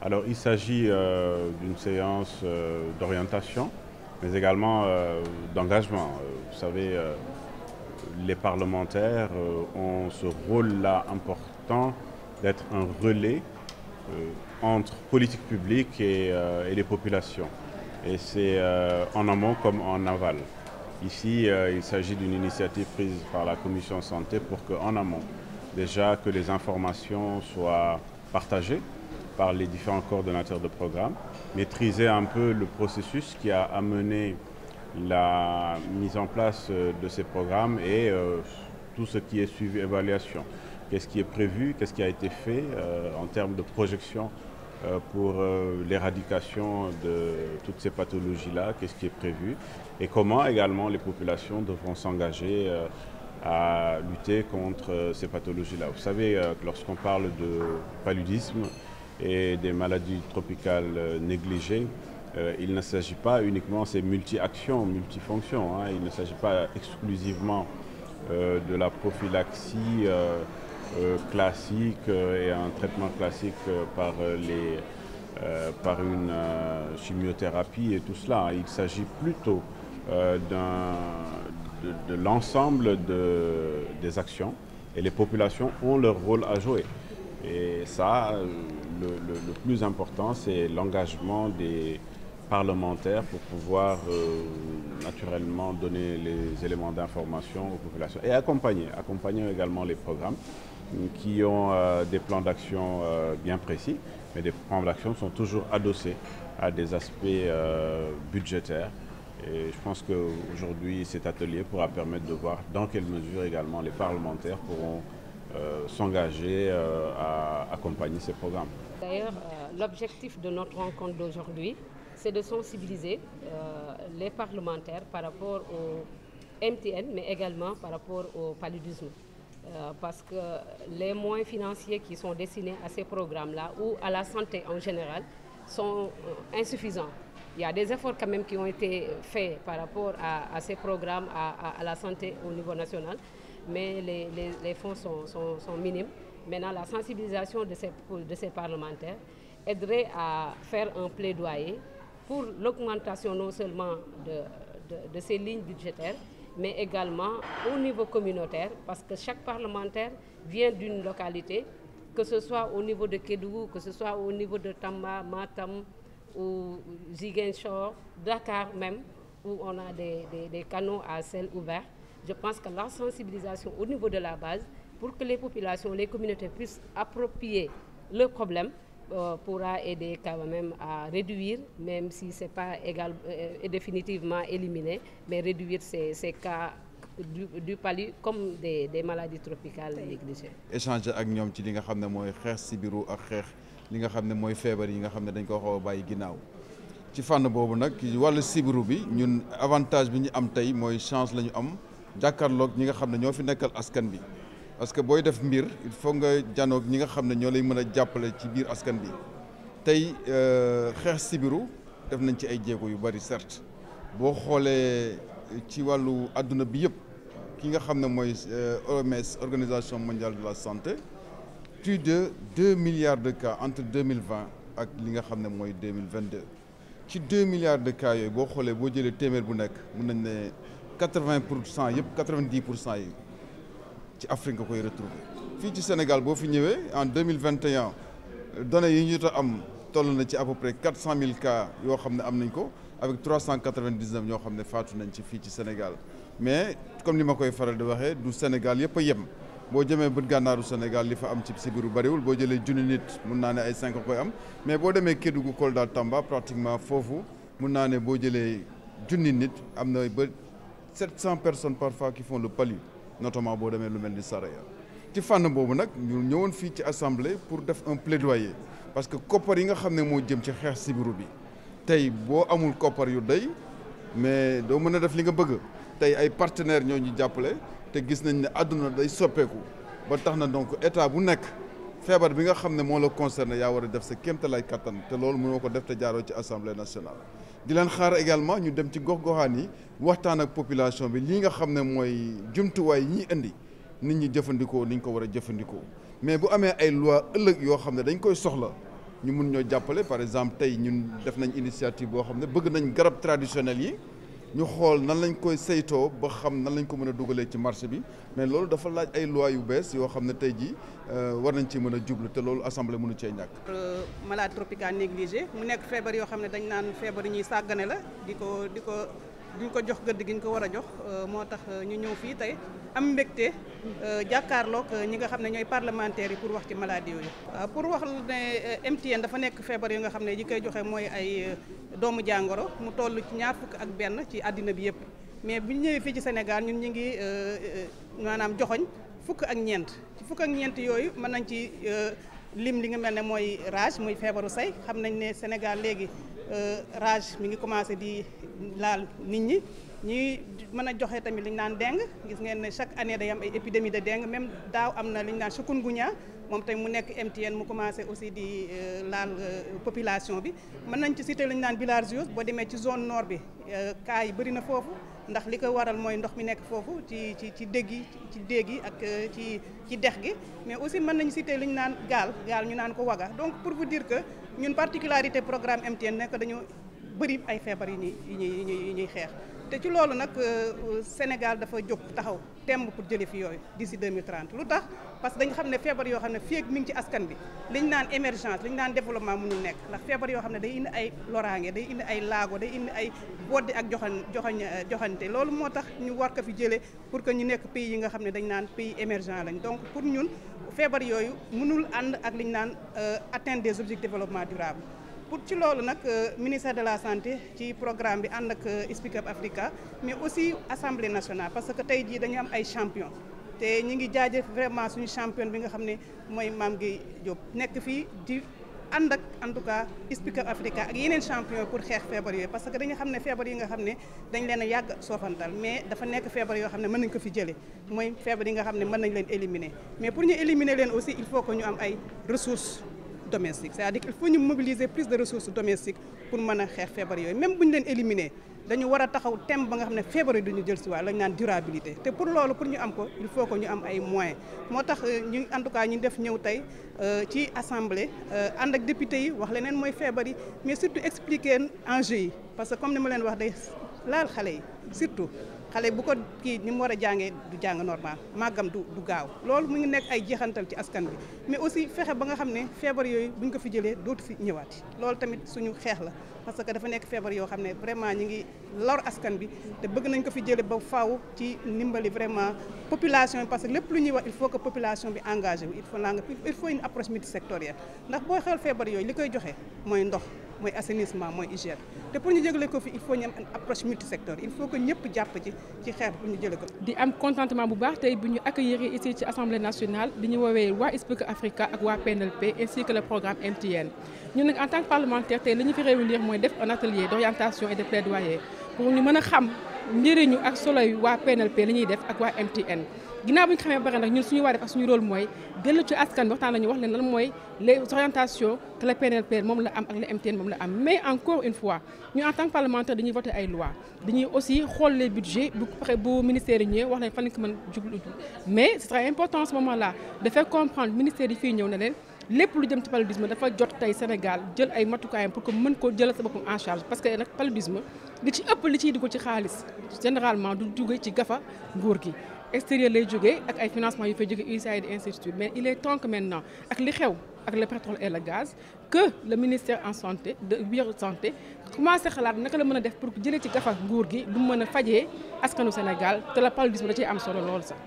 Alors, il s'agit d'une séance d'orientation, mais également d'engagement. Vous savez, les parlementaires ont ce rôle-là important d'être un relais entre politique publique et les populations. Et c'est en amont comme en aval. Ici, il s'agit d'une initiative prise par la Commission santé pour qu'en amont, déjà que les informations soient partagées par les différents coordonnateurs de programme, maîtriser un peu le processus qui a amené la mise en place de ces programmes et tout ce qui est suivi évaluation. Qu'est-ce qui est prévu, qu'est-ce qui a été fait en termes de projection pour l'éradication de toutes ces pathologies-là, qu'est-ce qui est prévu et comment également les populations devront s'engager à lutter contre ces pathologies-là. Vous savez que lorsqu'on parle de paludisme et des maladies tropicales négligées, il ne s'agit pas uniquement, c'est multi-actions, multifonctions, hein, il ne s'agit pas exclusivement de la prophylaxie classique et un traitement classique par une chimiothérapie et tout cela. Il s'agit plutôt de l'ensemble des actions et les populations ont leur rôle à jouer. Et ça, le plus important, c'est l'engagement des parlementaires pour pouvoir naturellement donner les éléments d'information aux populations et accompagner également les programmes qui ont des plans d'action bien précis, mais des plans d'action sont toujours adossés à des aspects budgétaires. Et je pense qu'aujourd'hui, cet atelier pourra permettre de voir dans quelle mesure également les parlementaires pourront s'engager à accompagner ces programmes. D'ailleurs, l'objectif de notre rencontre d'aujourd'hui, c'est de sensibiliser les parlementaires par rapport au MTN, mais également par rapport au paludisme. Parce que les moyens financiers qui sont destinés à ces programmes-là ou à la santé en général sont insuffisants. Il y a des efforts quand même qui ont été faits par rapport à ces programmes, à la santé au niveau national, mais les fonds sont minimes. Maintenant, la sensibilisation de ces parlementaires aiderait à faire un plaidoyer pour l'augmentation non seulement de ces lignes budgétaires, mais également au niveau communautaire, parce que chaque parlementaire vient d'une localité, que ce soit au niveau de Kédougou, que ce soit au niveau de Tamba, Matam ou Ziguinchor, Dakar même, où on a des canaux à ciel ouvert. Je pense que la sensibilisation au niveau de la base, pour que les populations, les communautés puissent approprier le problème, pourra aider quand même à réduire, même si ce n'est pas définitivement éliminé, mais réduire ces cas du palu comme des maladies tropicales négligées. Échanger ak ñoom ci li nga xam ne mooy xeex sibiru ak xeex li nga xam ne mooy feebar yi nga xam ne dañ ko xaw a bàyyi ginnaaw ci fànn boobu nag wàllu sibiru bi ñun avantage bi ñu am tey mooy chance la ñu am jàkkaarloog ñi nga xam ne ñoo fi nekkal askan bi. Parce que booy def mbir il faut nga janoog ñi nga xam ne ñoo lay mën a jàppale ci biir askan bi tey xeex sibiru def nañ ci ay jéego yu bari certes boo xoolee ci wàllu àdduna bi yëpp ki nga xam ne mooy OMS Organisation mondiale de la santé plus de 2 milliards de cas entre 2020 ak li nga xam ne mooy 2022 ci 2 milliards de cas yooyu boo xoolee boo jëlee téeméer bu nekk mën nañ ne 80% yëpp 90% yi ci Afrique nga koy retrouver fii ci Sénégal boo fi ñëwee en 2021 données yi ñu jot a am toll na ci à peu près 400 000 cas yoo xam ne am nañ ko avec 399 ñoo xam ne faatu nañ ci fii ci Sénégal mais comme ni ma koy faral di waxee du Sénégal yëpp a yem boo jëmee bët gànnaaru Sénégal li fa am ci sibiru bariwul boo jëlee junni nit mun naa ne ay 5 koy am mais boo demee Kédougou Kolda Tamba pratiquement foofu mun naa ne boo jëlee junni nit am na ba 700 personnes parfois qui font le palu notamment boo demee lu mel ni Saraya ci fànn boobu nag ñu ñëwoon fii ci assemblée pour def un plaidoyer parce que koppar yi nga xam ne moo jëm ci xeex sibiru bi tey boo amul koppar yu doy mais doo mën a def li nga bëgg tey ay partenaires ñoo ñu jàppale te gis nañ ne àdduna day soppeeku ba tax na donc état bu nekk feebar bi nga xam ne moo la concerné yaa war a def sa kéemtalaay kattan te loolu mënoo ko def te jaaroo ci assemblée nationale. di leen xaar également ñu dem ci gox-goxaan yi waxtaan ak population bi lii nga xam ne mooy jumtuwaay yi ñuy indi nit ñi jëfandikoo ni ñu ko war a jëfandikoo mais bu amee ay loi ëllëg yoo xam ne dañ koy soxla ñu mun ñoo jàppale par exemple tey ñun def nañ initiative boo xam ne bëgg nañ garab traditionnel yi ñu xool nan lañ koy saytoo ba xam nan lañ ko mën a dugalee ci marché bi mais loolu dafa laaj ay loi yu bees yoo xam ne tey jii war nañ ci mën a jublu te loolu assemblée mënu cee ñàkk. maladie tropicale négligée mu nekk feebar yoo xam ne dañ naan feebar yi ñuy sàggane la duñ ko jox gëdd gi ñu ko war a jox moo tax ñu ñëw fii tey am mbégte jàkkaarloog ñi nga xam ne ñooy parlementaires yi pour wax ci maladie yooyu. pour wax ne MTN dafa nekk feebar yi nga xam ne yi koy joxe mooy ay doomu jàngoro mu toll ci 21 ci àddina bi yëpp mais bu ñu ñëwee fii ci Sénégal ñun ñu ngi maanaam joxoñ fukk ak ñeent yooyu mën nañ ci lim li nga mel ne mooy rage muy feebaru say xam nañ ne Sénégal léegi rage mi ngi commencé di laal nit ñi mën a joxe tamit li ñu naan dengue gis ngeen ne chaque année day am ay épidémie de dengue même daaw am na li ñu naan chikungunya moom tamit mu nekk MTN mu commencé aussi di laal population bi mën nañ ci citer li ñu naan bilharziose boo demee ci zone nord bi cas yi bëri na foofu ndax li ko waral mooy ndox mi nekk foofu ci dégg yi ak ci dex gi mais aussi mën nañu citer li ñu naan gaal ñu naan ko waga donc pour vous dire que ñun particularité programme MTN nekk dañu bëri ay feebar yi ñuy xeex te ci loolu nag Sénégal dafa jóg taxaw temb pour jëlee fi yooyu d'ici 2030 lu tax parce que dañu xam ne feebar yoo xam ne fii ak mi ngi ci askan bi liñ naan émergence liñ naan développement mënul nekk ndax feebar yoo xam ne day indi ay loraange day indi ay laago day indi ay boddi ak joxante loolu moo tax ñu war ko fi jëlee pour que ñu nekk pays yi nga xam ne dañ naan pays émergent lañ donc pour ñun feebar yooyu mënul ànd ak liñ naan atteindre des objectifs de développement durable pour ci loolu nag ministère de la santé ci programme bi ànd ak Speak Up Africa mais aussi assemblée nationale parce que tey jii dañu am ay champion te ñi ngi jaajëf vraiment suñu champion bi nga xam ne mooy Mame Gueye Diop nekk fii di ànd ak en tout cas Speak Up Africa ak yeneen champion pour xeex feebar yooyu parce que dañu xam ne feebar yi nga xam ne dañ leen a yàgg soofantal mais dafa nekk feebar yoo xam ne mën nañ ko fi jëlee mooy feebar yi nga xam ne mën nañ leen éliminer mais pour ñu éliminer leen aussi il faut que ñu am ay ressources domestique c'est-à-dire qu'il faut ñu mobiliser plus de ressources domestiques pour mën a xeex feebar yooyu même bu ñu leen éliminer dañu war a taxaw thème ba nga xam ne feebar yi duñu jël si waat lañu naan durabilité te pour loolu pour ñu am ko il faut que ñu am ay moyens moo tax ñu en tout cas ñu def ñëw tey ci assemblée ànd ak député yi wax leneen mooy feebar yi mais surtout expliquer enjeu yi parce que comme ni ma leen wax day laal xale yi surtout xale bu ko kii ni mu war a jàngee du jàng normal màggam du gaaw loolu mu ngi nekk ay jeexantal ci askan bi mais aussi fexe ba nga xam ne feebar yooyu buñ ko fi jëlee dootu fi ñëwaat loolu tamit suñu xeex la parce que dafa nekk feebar yoo xam ne vraiment ñi ngi lor askan bi te bëgg nañ ko fi jëlee ba faaw ci ndimbali vraiment population bi parce que lépp lu ñuy wax il faut que population bi engagé wu il faut une approche multisectorielle ndax booy xool feebar yooyu li koy joxe mooy ndox mooy assainissement mooy hygiène te pour ñu jëlee ko fi il faut ñu am une approche multisectorielle il faut que ñëpp jàpp ci xeex pour ñu jëlee ko. di am contentement bu baax tey bu ñu accueillir ici ci assemblée nationale di ñu woowee waa Speak Up Africa ak waa PNLP ainsi que le programme MTN ñun nag en tant que parlementaire tey li ñu fi réunir mooy def un atelier d'orientation et de plaidoyer pour ñu mën a xam njëriñu ak solo yu waa PNLP li ñuy def ak waa MTN. ginnaaw bi ñu xamee bare nag ñun suñu war def ak suñu rôle mooy dellu ci askan bi waxtaan nañu wax leen lan mooy les orientations que le PNLP moom la am ak le MTN moom la am mais encore une fois ñu en tant que parlementaire dañuy voter ay lois dañuy aussi xool les budgets bu ministère yi ñëwee wax leen fan lañ ko mën jublu mais c'est très important ce moment là de faire comprendre ministère yi fii ñëw na leen lépp lu jëm ci paludisme dafa jot tey Sénégal jël ay matukaayam pour que mën ko jëlal sa boppam en charge parce que nag paludisme li ci ëpp li ciy dugg ci xaalis généralement du jóge ci gafa nguur gi extérieur lay jógee ak ay financement yu fay jóge USAID et ainsi de suite mais il est temps que maintenant ak li xew ak le pétrole et le gaz que le ministère en santé de biir santé commencé xalaat naka la mën a def pour jëlee ci gafa nguur gi du mën a fajee askanu Sénégal te la paludisme da ciy am solo lool sax